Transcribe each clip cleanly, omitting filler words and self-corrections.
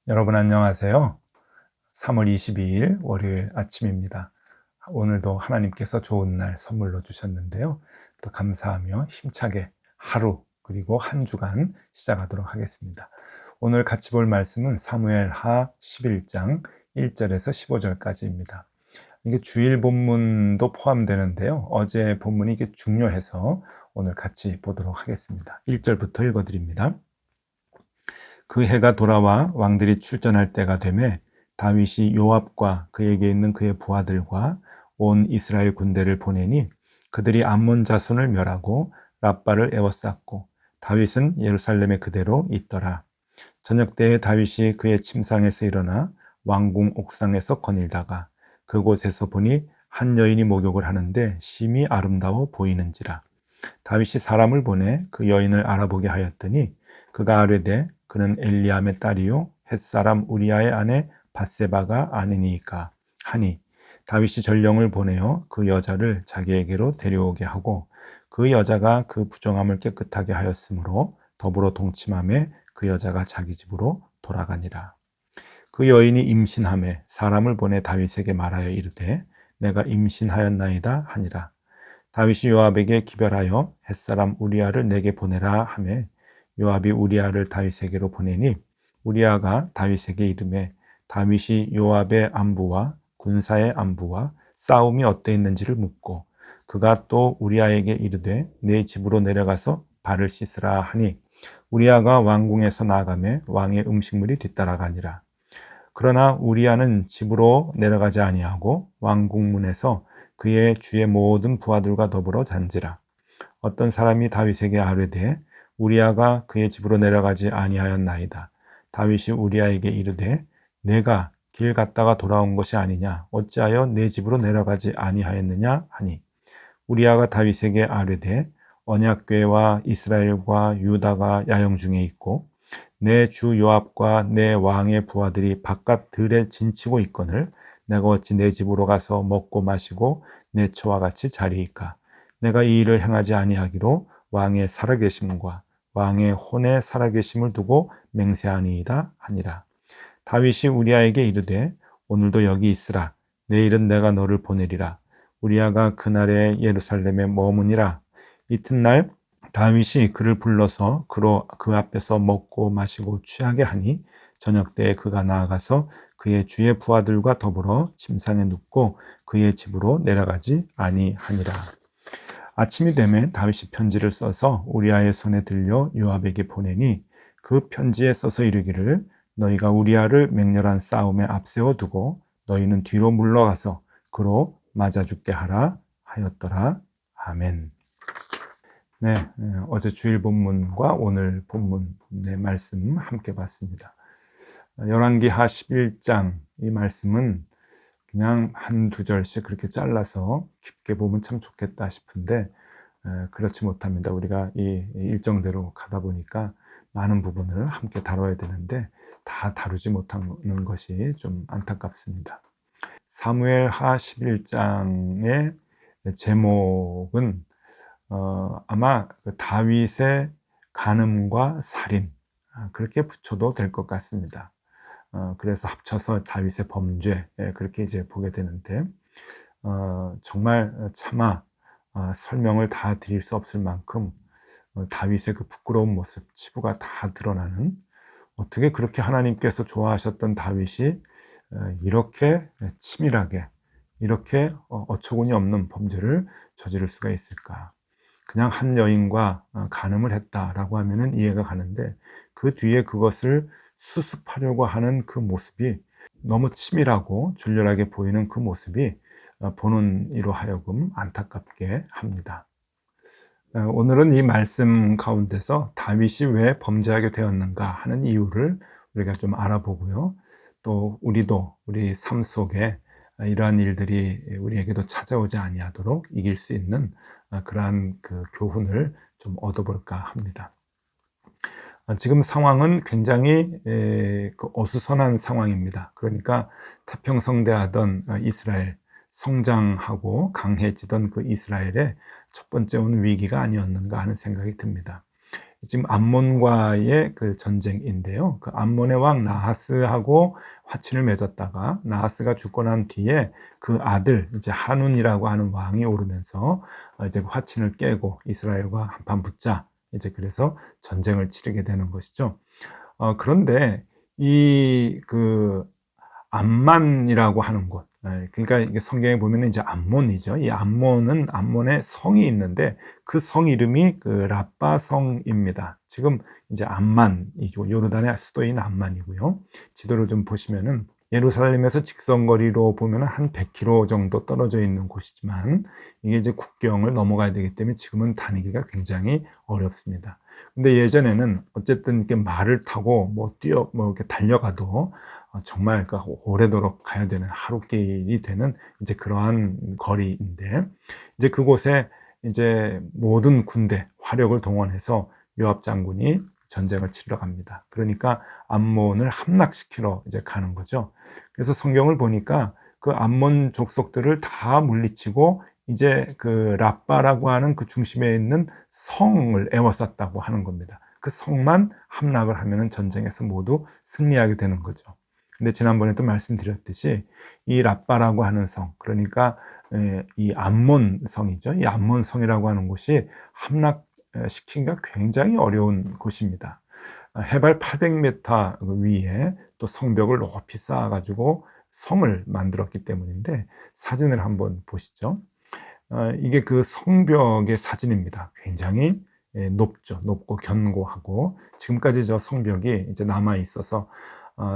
여러분 안녕하세요. 3월 22일 월요일 아침입니다. 오늘도 하나님께서 좋은 날 선물로 주셨는데요. 또 감사하며 힘차게 하루 그리고 한 주간 시작하도록 하겠습니다. 오늘 같이 볼 말씀은 사무엘하 11장 1절에서 15절까지입니다. 이게 주일 본문도 포함되는데요. 어제 본문이 이게 중요해서 오늘 같이 보도록 하겠습니다. 1절부터 읽어드립니다. 그 해가 돌아와 왕들이 출전할 때가 되매 다윗이 요압과 그에게 있는 그의 부하들과 온 이스라엘 군대를 보내니 그들이 암몬 자손을 멸하고 랍바를 에워쌌고 다윗은 예루살렘에 그대로 있더라. 저녁 때에 다윗이 그의 침상에서 일어나 왕궁 옥상에서 거닐다가 그곳에서 보니 한 여인이 목욕을 하는데 심히 아름다워 보이는지라. 다윗이 사람을 보내 그 여인을 알아보게 하였더니 그가 아뢰되 그는 엘리암의 딸이요 햇사람 우리아의 아내 밧세바가 아니니까 하니 다윗이 전령을 보내어 그 여자를 자기에게로 데려오게 하고 그 여자가 그 부정함을 깨끗하게 하였으므로 더불어 동침함에 그 여자가 자기 집으로 돌아가니라. 그 여인이 임신함에 사람을 보내 다윗에게 말하여 이르되 내가 임신하였나이다 하니라. 다윗이 요압에게 기별하여 햇사람 우리아를 내게 보내라 하매 요압이 우리아를 다윗에게로 보내니 우리아가 다윗에게 이르매 다윗이 요압의 안부와 군사의 안부와 싸움이 어떠했는지를 묻고 그가 또 우리아에게 이르되 내 집으로 내려가서 발을 씻으라 하니 우리아가 왕궁에서 나가매 왕의 음식물이 뒤따라가니라. 그러나 우리아는 집으로 내려가지 아니하고 왕궁문에서 그의 주의 모든 부하들과 더불어 잔지라. 어떤 사람이 다윗에게 아뢰되 우리아가 그의 집으로 내려가지 아니하였나이다. 다윗이 우리아에게 이르되 내가 길 갔다가 돌아온 것이 아니냐 어찌하여 내 집으로 내려가지 아니하였느냐 하니 우리아가 다윗에게 아뢰되 언약궤와 이스라엘과 유다가 야영 중에 있고 내 주 요압과 내 왕의 부하들이 바깥 들에 진치고 있거늘 내가 어찌 내 집으로 가서 먹고 마시고 내 처와 같이 자리이까. 내가 이 일을 행하지 아니하기로 왕의 살아계심과 왕의 혼의 살아계심을 두고 맹세하니이다 하니라. 다윗이 우리아에게 이르되 오늘도 여기 있으라. 내일은 내가 너를 보내리라. 우리아가 그날에 예루살렘에 머무니라. 이튿날 다윗이 그를 불러서 그로 그 앞에서 먹고 마시고 취하게 하니 저녁 때에 그가 나아가서 그의 주의 부하들과 더불어 침상에 눕고 그의 집으로 내려가지 아니하니라. 아침이 되면 다윗이 편지를 써서 우리아의 손에 들려 요압에게 보내니 그 편지에 써서 이르기를 너희가 우리아를 맹렬한 싸움에 앞세워 두고 너희는 뒤로 물러가서 그로 맞아 죽게 하라 하였더라. 아멘. 네, 어제 주일 본문과 오늘 본문의 말씀 함께 봤습니다. 열왕기하 11장 이 말씀은 그냥 한두 절씩 그렇게 잘라서 깊게 보면 참 좋겠다 싶은데 그렇지 못합니다. 우리가 이 일정대로 가다 보니까 많은 부분을 함께 다뤄야 되는데 다 다루지 못하는 것이 좀 안타깝습니다. 사무엘하 11장의 제목은 아마 다윗의 간음과 살인 그렇게 붙여도 될 것 같습니다. 그래서 합쳐서 다윗의 범죄 그렇게 이제 보게 되는데 정말 차마 설명을 다 드릴 수 없을 만큼 다윗의 그 부끄러운 모습, 치부가 다 드러나는 어떻게 그렇게 하나님께서 좋아하셨던 다윗이 이렇게 치밀하게 이렇게 어처구니 없는 범죄를 저지를 수가 있을까? 그냥 한 여인과 간음을 했다라고 하면은 이해가 가는데 그 뒤에 그것을 수습하려고 하는 그 모습이 너무 치밀하고 졸렬하게 보이는 그 모습이 보는 이로 하여금 안타깝게 합니다. 오늘은 이 말씀 가운데서 다윗이 왜 범죄하게 되었는가 하는 이유를 우리가 좀 알아보고요. 또 우리도 우리 삶 속에 이러한 일들이 우리에게도 찾아오지 아니하도록 이길 수 있는 그러한 그 교훈을 좀 얻어볼까 합니다. 지금 상황은 굉장히 어수선한 상황입니다. 그러니까 태평성대하던 이스라엘, 성장하고 강해지던 그 이스라엘의 첫 번째 온 위기가 아니었는가 하는 생각이 듭니다. 지금 암몬과의 그 전쟁인데요. 그 암몬의 왕 나하스하고 화친을 맺었다가 나하스가 죽고 난 뒤에 그 아들 이제 한운이라고 하는 왕이 오르면서 이제 그 화친을 깨고 이스라엘과 한판 붙자, 이제 그래서 전쟁을 치르게 되는 것이죠. 그런데 이 그 암만이라고 하는 곳, 그러니까 이게 성경에 보면은 이제 암몬이죠. 이 암몬은 암몬의 성이 있는데 그 성 이름이 그 라빠성입니다. 지금 이제 암만이고 요르단의 수도인 암만이고요. 지도를 좀 보시면은 예루살렘에서 직선거리로 보면은 한 100km 정도 떨어져 있는 곳이지만 이게 이제 국경을 넘어가야 되기 때문에 지금은 다니기가 굉장히 어렵습니다. 근데 예전에는 어쨌든 이렇게 말을 타고 뭐 이렇게 달려가도 정말 오래도록 가야 되는 하루길이 되는 이제 그러한 거리인데, 이제 그곳에 이제 모든 군대 화력을 동원해서 요압 장군이 전쟁을 치러 갑니다. 그러니까 암몬을 함락시키러 이제 가는 거죠. 그래서 성경을 보니까 그 암몬 족속들을 다 물리치고 이제 그 라빠라고 하는 그 중심에 있는 성을 에워쌌다고 하는 겁니다. 그 성만 함락을 하면은 전쟁에서 모두 승리하게 되는 거죠. 근데 지난번에도 말씀드렸듯이 이 라빠라고 하는 성, 그러니까 이 암몬 성이죠. 이 암몬 성이라고 하는 곳이 함락시키기가 굉장히 어려운 곳입니다. 해발 800m 위에 또 성벽을 높이 쌓아가지고 성을 만들었기 때문인데, 사진을 한번 보시죠. 이게 그 성벽의 사진입니다. 굉장히 높죠. 높고 견고하고, 지금까지 저 성벽이 이제 남아 있어서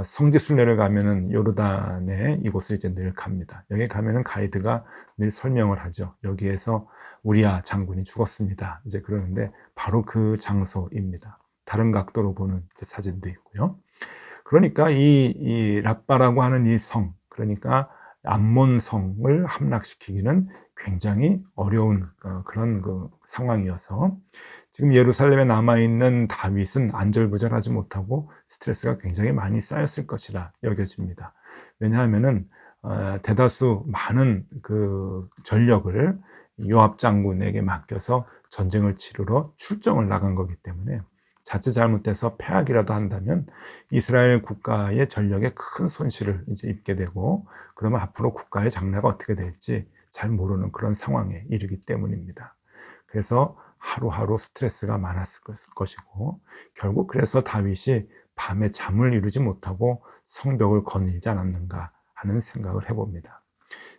성지순례를 가면은 요르단에 이곳을 이제 늘 갑니다. 여기 가면은 가이드가 늘 설명을 하죠. 여기에서 우리야 장군이 죽었습니다. 이제 그러는데 바로 그 장소입니다. 다른 각도로 보는 이제 사진도 있고요. 그러니까 이 라빠라고 하는 이 성, 그러니까 암몬성을 함락시키기는 굉장히 어려운 그런 그 상황이어서 지금 예루살렘에 남아있는 다윗은 안절부절하지 못하고 스트레스가 굉장히 많이 쌓였을 것이라 여겨집니다. 왜냐하면은 대다수 많은 그 전력을 요압 장군에게 맡겨서 전쟁을 치르러 출정을 나간 거기 때문에 자칫 잘못돼서 패하기라도 한다면 이스라엘 국가의 전력에 큰 손실을 이제 입게 되고, 그러면 앞으로 국가의 장래가 어떻게 될지 잘 모르는 그런 상황에 이르기 때문입니다. 그래서 하루하루 스트레스가 많았을 것이고, 결국 그래서 다윗이 밤에 잠을 이루지 못하고 성벽을 거닐지 않았는가 하는 생각을 해봅니다.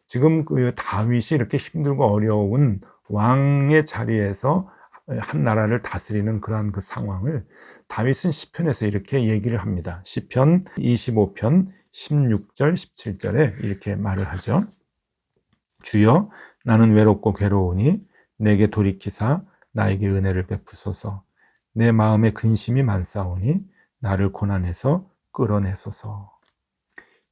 지금 그 다윗이 이렇게 힘들고 어려운 왕의 자리에서 한 나라를 다스리는 그러한 그 상황을 다윗은 시편에서 이렇게 얘기를 합니다. 시편 25편 16절 17절에 이렇게 말을 하죠. 주여, 나는 외롭고 괴로우니 내게 돌이키사 나에게 은혜를 베푸소서. 내 마음에 근심이 많사오니 나를 고난에서 끌어내소서.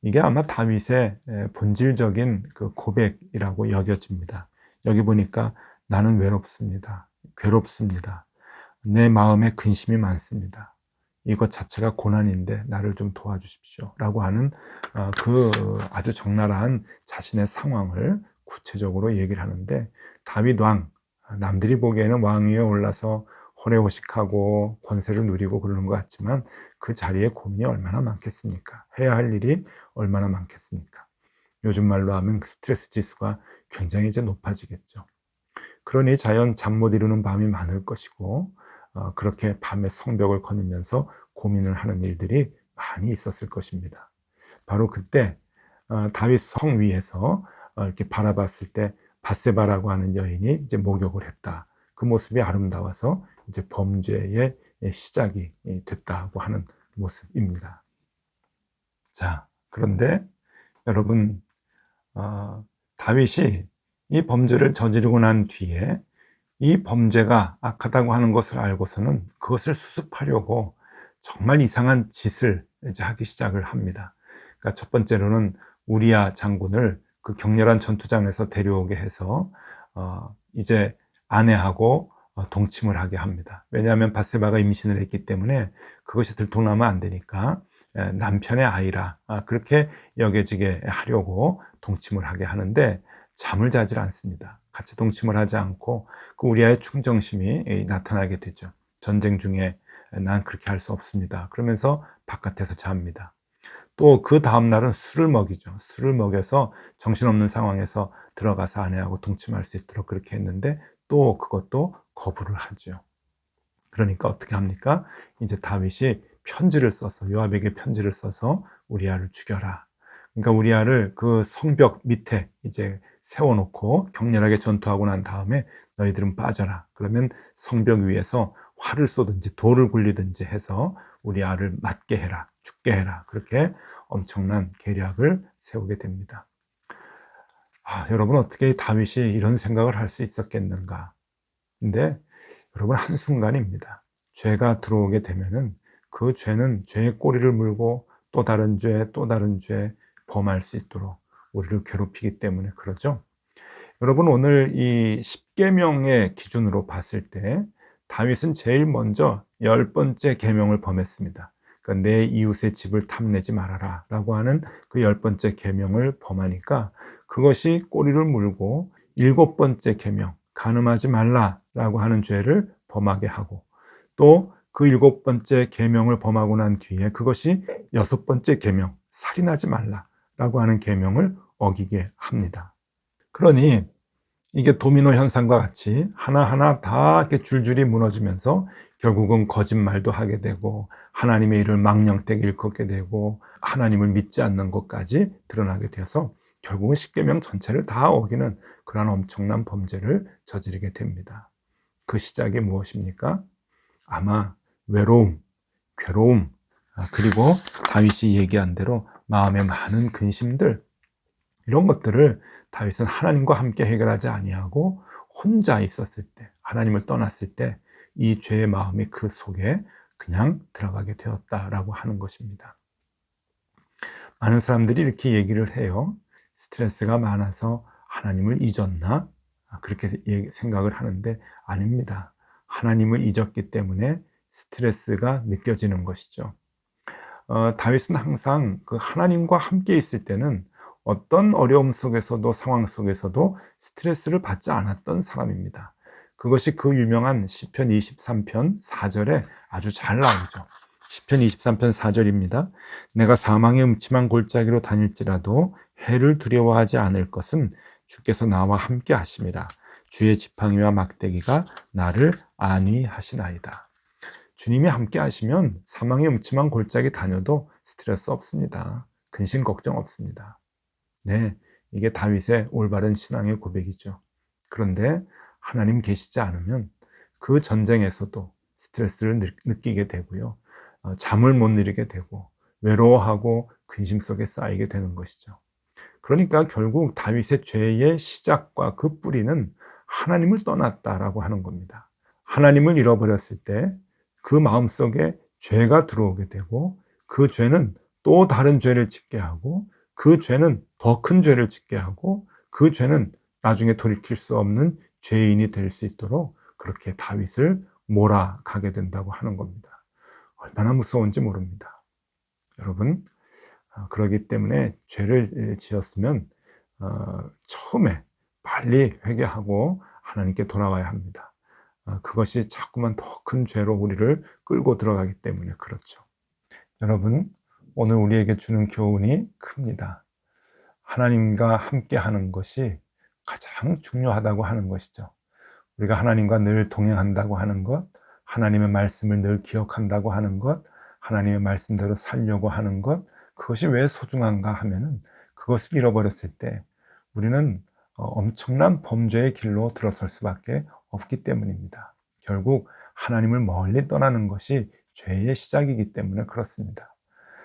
이게 아마 다윗의 본질적인 그 고백이라고 여겨집니다. 여기 보니까 나는 외롭습니다. 괴롭습니다. 내 마음에 근심이 많습니다. 이것 자체가 고난인데 나를 좀 도와주십시오 라고 하는 그 아주 적나라한 자신의 상황을 구체적으로 얘기를 하는데, 다윗 왕, 남들이 보기에는 왕 위에 올라서 호래호식하고 권세를 누리고 그러는 것 같지만 그 자리에 고민이 얼마나 많겠습니까? 해야 할 일이 얼마나 많겠습니까? 요즘 말로 하면 그 스트레스 지수가 굉장히 이제 높아지겠죠. 그러니 자연 잠 못 이루는 밤이 많을 것이고, 그렇게 밤에 성벽을 거니면서 고민을 하는 일들이 많이 있었을 것입니다. 바로 그때 다윗 성 위에서 이렇게 바라봤을 때 밧세바라고 하는 여인이 이제 목욕을 했다. 그 모습이 아름다워서 이제 범죄의 시작이 됐다고 하는 모습입니다. 자, 그런데 여러분, 다윗이 이 범죄를 저지르고 난 뒤에 이 범죄가 악하다고 하는 것을 알고서는 그것을 수습하려고 정말 이상한 짓을 이제 하기 시작을 합니다. 그러니까 첫 번째로는 우리야 장군을 그 격렬한 전투장에서 데려오게 해서 이제 아내하고 동침을 하게 합니다. 왜냐하면 밧세바가 임신을 했기 때문에 그것이 들통나면 안 되니까 남편의 아이라 그렇게 여겨지게 하려고 동침을 하게 하는데 잠을 자질 않습니다. 같이 동침을 하지 않고 그 우리아의 충정심이 나타나게 되죠. 전쟁 중에 난 그렇게 할 수 없습니다. 그러면서 바깥에서 잡니다. 또 그 다음날은 술을 먹이죠. 술을 먹여서 정신없는 상황에서 들어가서 아내하고 동침할 수 있도록 그렇게 했는데 또 그것도 거부를 하죠. 그러니까 어떻게 합니까? 이제 다윗이 편지를 써서 요압에게 편지를 써서 우리아를 죽여라. 그러니까 우리아를 그 성벽 밑에 이제 세워놓고 격렬하게 전투하고 난 다음에 너희들은 빠져라. 그러면 성벽 위에서 활을 쏘든지 돌을 굴리든지 해서 우리아를 맞게 해라. 죽게 해라. 그렇게 엄청난 계략을 세우게 됩니다. 여러분 어떻게 다윗이 이런 생각을 할 수 있었겠는가? 근데 여러분 한순간입니다. 죄가 들어오게 되면은 그 죄는 죄의 꼬리를 물고 또 다른 죄, 또 다른 죄 범할 수 있도록 우리를 괴롭히기 때문에 그러죠. 여러분 오늘 이 10계명의 기준으로 봤을 때 다윗은 제일 먼저 10번째 계명을 범했습니다. 그러니까 내 이웃의 집을 탐내지 말아라 라고 하는 그 10번째 계명을 범하니까 그것이 꼬리를 물고 7번째 계명 간음하지 말라라고 하는 죄를 범하게 하고 또 그 7번째 계명을 범하고 난 뒤에 그것이 6번째 계명 살인하지 말라라고 하는 계명을 어기게 합니다. 그러니 이게 도미노 현상과 같이 하나하나 다 이렇게 줄줄이 무너지면서 결국은 거짓말도 하게 되고 하나님의 일을 망령되게 일컫게 되고 하나님을 믿지 않는 것까지 드러나게 되어서 결국은 십계명 전체를 다 어기는 그런 엄청난 범죄를 저지르게 됩니다. 그 시작이 무엇입니까? 아마 외로움, 괴로움, 그리고 다윗이 얘기한 대로 마음에 많은 근심들, 이런 것들을 다윗은 하나님과 함께 해결하지 아니하고 혼자 있었을 때, 하나님을 떠났을 때 이 죄의 마음이 그 속에 그냥 들어가게 되었다라고 하는 것입니다. 많은 사람들이 이렇게 얘기를 해요. 스트레스가 많아서 하나님을 잊었나? 그렇게 생각을 하는데 아닙니다. 하나님을 잊었기 때문에 스트레스가 느껴지는 것이죠. 다윗은 항상 그 하나님과 함께 있을 때는 어떤 어려움 속에서도 상황 속에서도 스트레스를 받지 않았던 사람입니다. 그것이 그 유명한 시편 23편 4절에 아주 잘 나오죠. 시편 23편 4절입니다. 내가 사망의 음침한 골짜기로 다닐지라도 해를 두려워하지 않을 것은 주께서 나와 함께 하심이라. 주의 지팡이와 막대기가 나를 안위하시나이다. 주님이 함께 하시면 사망의 음침한 골짜기 다녀도 스트레스 없습니다. 근심 걱정 없습니다. 네, 이게 다윗의 올바른 신앙의 고백이죠. 그런데 하나님 계시지 않으면 그 전쟁에서도 스트레스를 느끼게 되고요. 잠을 못 이루게 되고 외로워하고 근심 속에 쌓이게 되는 것이죠. 그러니까 결국 다윗의 죄의 시작과 그 뿌리는 하나님을 떠났다라고 하는 겁니다. 하나님을 잃어버렸을 때 그 마음속에 죄가 들어오게 되고 그 죄는 또 다른 죄를 짓게 하고 그 죄는 더 큰 죄를 짓게 하고 그 죄는 나중에 돌이킬 수 없는 죄인이 될 수 있도록 그렇게 다윗을 몰아가게 된다고 하는 겁니다. 얼마나 무서운지 모릅니다. 여러분, 그러기 때문에 죄를 지었으면 처음에 빨리 회개하고 하나님께 돌아와야 합니다. 그것이 자꾸만 더 큰 죄로 우리를 끌고 들어가기 때문에 그렇죠. 여러분, 오늘 우리에게 주는 교훈이 큽니다. 하나님과 함께 하는 것이 가장 중요하다고 하는 것이죠. 우리가 하나님과 늘 동행한다고 하는 것, 하나님의 말씀을 늘 기억한다고 하는 것, 하나님의 말씀대로 살려고 하는 것, 그것이 왜 소중한가 하면은 그것을 잃어버렸을 때 우리는 엄청난 범죄의 길로 들어설 수밖에 없기 때문입니다. 결국 하나님을 멀리 떠나는 것이 죄의 시작이기 때문에 그렇습니다.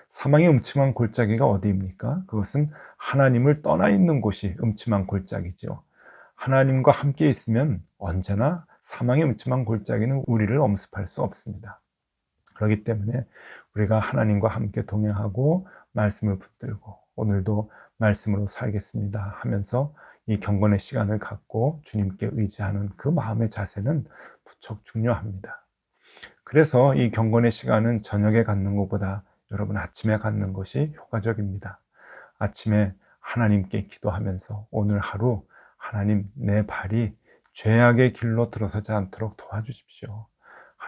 사망의 음침한 골짜기가 어디입니까? 그것은 하나님을 떠나 있는 곳이 음침한 골짜기죠. 하나님과 함께 있으면 언제나 사망의 음침한 골짜기는 우리를 엄습할 수 없습니다. 그렇기 때문에 우리가 하나님과 함께 동행하고 말씀을 붙들고 오늘도 말씀으로 살겠습니다 하면서 이 경건의 시간을 갖고 주님께 의지하는 그 마음의 자세는 무척 중요합니다. 그래서 이 경건의 시간은 저녁에 갖는 것보다 여러분 아침에 갖는 것이 효과적입니다. 아침에 하나님께 기도하면서 오늘 하루 하나님 내 발이 죄악의 길로 들어서지 않도록 도와주십시오.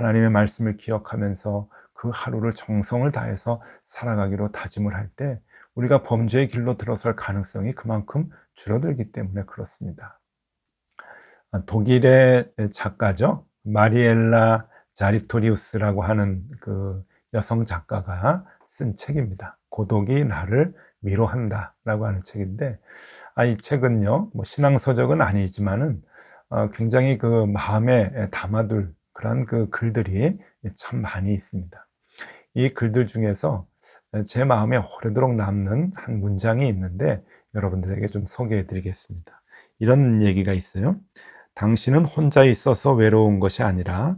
하나님의 말씀을 기억하면서 그 하루를 정성을 다해서 살아가기로 다짐을 할 때 우리가 범죄의 길로 들어설 가능성이 그만큼 줄어들기 때문에 그렇습니다. 독일의 작가죠. 마리엘라 자리토리우스라고 하는 그 여성 작가가 쓴 책입니다. 고독이 나를 위로한다 라고 하는 책인데, 이 책은요, 뭐 신앙서적은 아니지만은 굉장히 그 마음에 담아둘 그런 그 글들이 참 많이 있습니다. 이 글들 중에서 제 마음에 오래도록 남는 한 문장이 있는데 여러분들에게 좀 소개해 드리겠습니다. 이런 얘기가 있어요. 당신은 혼자 있어서 외로운 것이 아니라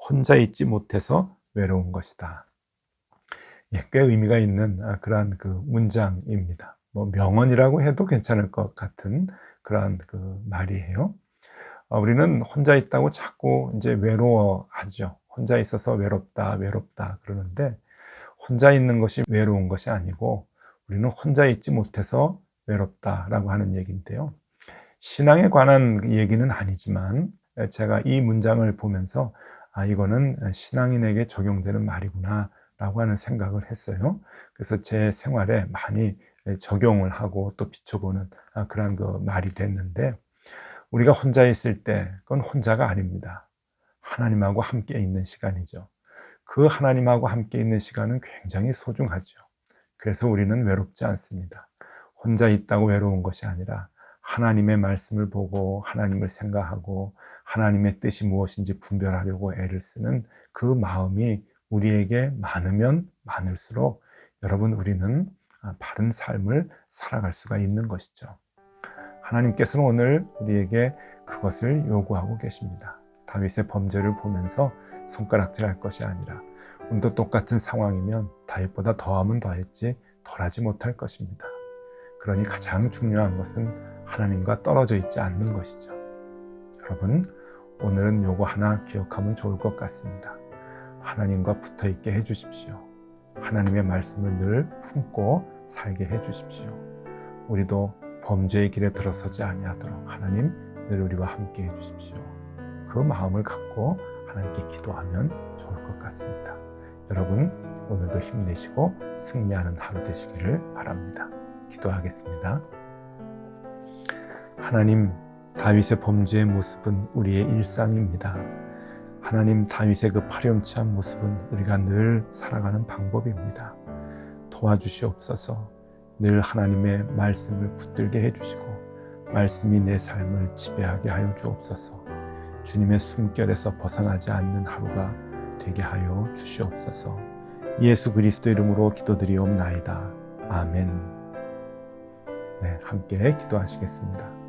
혼자 있지 못해서 외로운 것이다. 꽤 의미가 있는 그러한 그 문장입니다. 뭐 명언이라고 해도 괜찮을 것 같은 그러한 그 말이에요. 우리는 혼자 있다고 자꾸 이제 외로워하죠. 혼자 있어서 외롭다, 외롭다 그러는데 혼자 있는 것이 외로운 것이 아니고 우리는 혼자 있지 못해서 외롭다라고 하는 얘기인데요. 신앙에 관한 얘기는 아니지만 제가 이 문장을 보면서 이거는 신앙인에게 적용되는 말이구나 라고 하는 생각을 했어요. 그래서 제 생활에 많이 적용을 하고 또 비춰보는 그런 그 말이 됐는데, 우리가 혼자 있을 때 그건 혼자가 아닙니다. 하나님하고 함께 있는 시간이죠. 그 하나님하고 함께 있는 시간은 굉장히 소중하죠. 그래서 우리는 외롭지 않습니다. 혼자 있다고 외로운 것이 아니라 하나님의 말씀을 보고 하나님을 생각하고 하나님의 뜻이 무엇인지 분별하려고 애를 쓰는 그 마음이 우리에게 많으면 많을수록 여러분, 우리는 바른 삶을 살아갈 수가 있는 것이죠. 하나님께서는 오늘 우리에게 그것을 요구하고 계십니다. 다윗의 범죄를 보면서 손가락질할 것이 아니라 우리도 똑같은 상황이면 다윗보다 더하면 더했지 덜하지 못할 것입니다. 그러니 가장 중요한 것은 하나님과 떨어져 있지 않는 것이죠. 여러분, 오늘은 요거 하나 기억하면 좋을 것 같습니다. 하나님과 붙어 있게 해주십시오. 하나님의 말씀을 늘 품고 살게 해주십시오. 우리도 범죄의 길에 들어서지 아니하도록 하나님 늘 우리와 함께 해주십시오. 그 마음을 갖고 하나님께 기도하면 좋을 것 같습니다. 여러분, 오늘도 힘내시고 승리하는 하루 되시기를 바랍니다. 기도하겠습니다. 하나님, 다윗의 범죄의 모습은 우리의 일상입니다. 하나님, 다윗의 그 파렴치한 모습은 우리가 늘 살아가는 방법입니다. 도와주시옵소서. 늘 하나님의 말씀을 붙들게 해주시고 말씀이 내 삶을 지배하게 하여 주옵소서. 주님의 숨결에서 벗어나지 않는 하루가 되게 하여 주시옵소서. 예수 그리스도 이름으로 기도드리옵나이다. 아멘. 네, 함께 기도하시겠습니다.